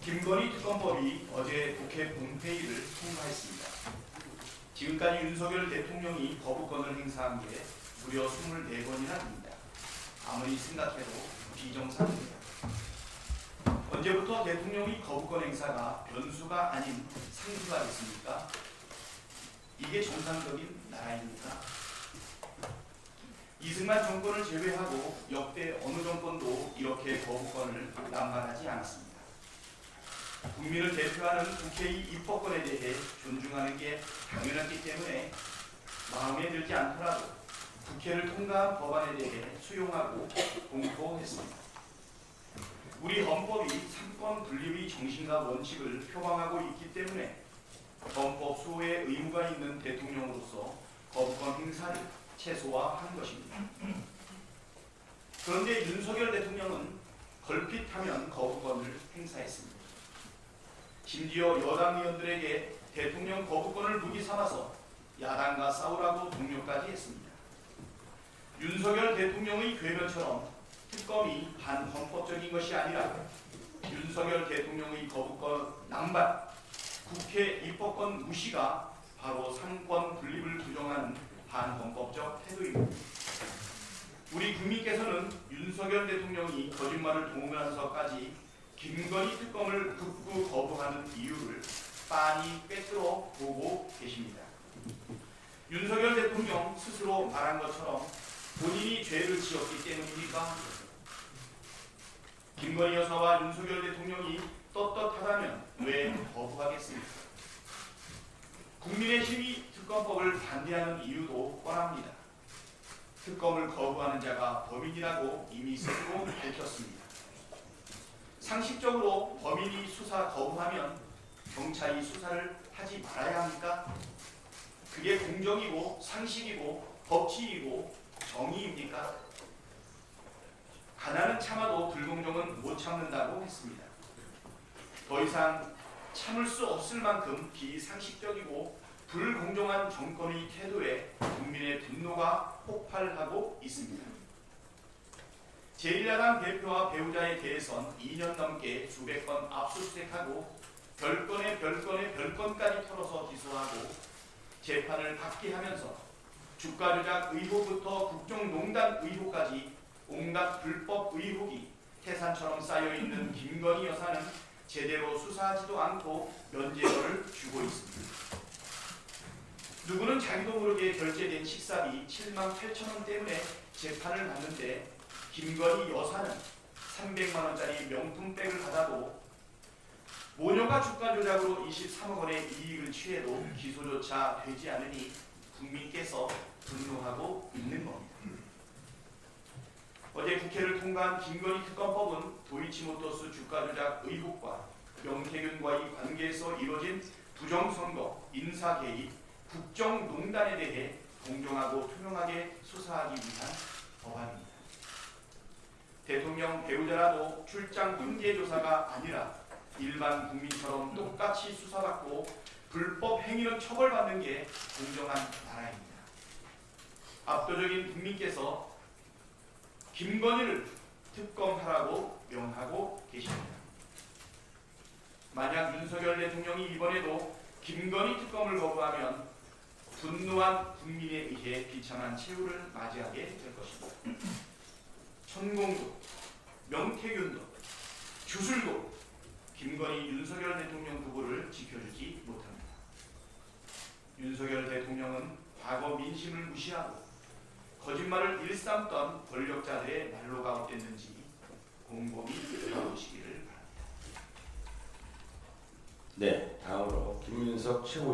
김건희 특검법이 어제 국회 본회의를 통과했습니다. 지금까지 윤석열 대통령이 거부권을 행사한 게 무려 24번이나 됩니다. 아무리 생각해도 비정상입니다. 언제부터 대통령이 거부권 행사가 변수가 아닌 상수가 됐습니까? 이게 정상적인 나라입니까? 이승만 정권을 제외하고 역대 어느 정권도 이렇게 거부권을 남발하지 않았습니다. 국민을 대표하는 국회의 입법권에 대해 존중하는 게 당연했기 때문에 마음에 들지 않더라도 국회를 통과한 법안에 대해 수용하고 공포했습니다. 우리 헌법이 삼권 분립의 정신과 원칙을 표방하고 있기 때문에 헌법 수호의 의무가 있는 대통령으로서 거부권 행사를 최소화한 것입니다. 그런데 윤석열 대통령은 걸핏하면 거부권을 행사했습니다. 심지어 여당 의원들에게 대통령 거부권을 무기 삼아서 야당과 싸우라고 독려까지 했습니다. 윤석열 대통령의 궤변처럼 특검이 반헌법적인 것이 아니라 윤석열 대통령의 거부권 남발, 국회 입법권 무시가 바로 삼권 분립을 부정하는 반헌법적 태도입니다. 우리 국민께서는 윤석열 대통령이 거짓말을 동원하면서까지 김건희 특검을 극구 거부하는 이유를 빤히 꿰뚫어 보고 계십니다. 윤석열 대통령 스스로 말한 것처럼 본인이 죄를 지었기 때문입니까? 김건희 여사와 윤석열 대통령이 떳떳하다면 왜 거부하겠습니까? 국민의힘이 특검법을 반대하는 이유도 뻔합니다. 특검을 거부하는 자가 범인이라고 이미 스스로 밝혔습니다. 상식적으로 범인이 수사 거부하면 경찰이 수사를 하지 말아야 합니까? 그게 공정이고 상식이고 법치이고 정의입니까? 가난은 참아도 불공정은 못 참는다고 했습니다. 더 이상 참을 수 없을 만큼 비상식적이고 불공정한 정권의 태도에 국민의 분노가 폭발하고 있습니다. 제1야당 대표와 배우자에 대해선 2년 넘게 수백 번 압수수색하고 별건까지 털어서 기소하고 재판을 받게 하면서 주가 조작 의혹부터 국정농단 의혹까지 온갖 불법 의혹이 태산처럼 쌓여있는 김건희 여사는 제대로 수사하지도 않고 면죄부를 주고 있습니다. 누구는 자기도 모르게 결제된 식사비 7만 8천 원 때문에 재판을 받는데 김건희 여사는 300만 원짜리 명품백을 받아도 모녀가 주가 조작으로 23억 원의 이익을 취해도 기소조차 되지 않으니 국민께서 분노하고 있는 겁니다. 어제 국회를 통과한 김건희 특검법은 도이치모터스 주가 조작 의혹과 명태균과의 관계에서 이뤄진 부정선거, 인사개입, 국정농단에 대해 공정하고 투명하게 수사하기 위한 법안입니다. 대통령 배우자라도 출장 문제조사가 아니라 일반 국민처럼 똑같이 수사받고 불법 행위는 처벌받는 게 공정한 나라입니다. 압도적인 국민께서 김건희를 특검하라고 명하고 계십니다. 만약 윤석열 대통령이 이번에도 김건희 특검을 거부하면 분노한 국민에 의해 비참한 최후를 맞이하게 될 것입니다. 천공도, 명태균도, 주술도 김건희 윤석열 대통령 부부를 지켜주지 못합니다. 윤석열 대통령은 과거 민심을 무시하고 거짓말을 일삼던 권력자들의 말로가 어땠는지 곰곰이 들어보시기를 바랍니다. 네, 다음으로 김윤석 최고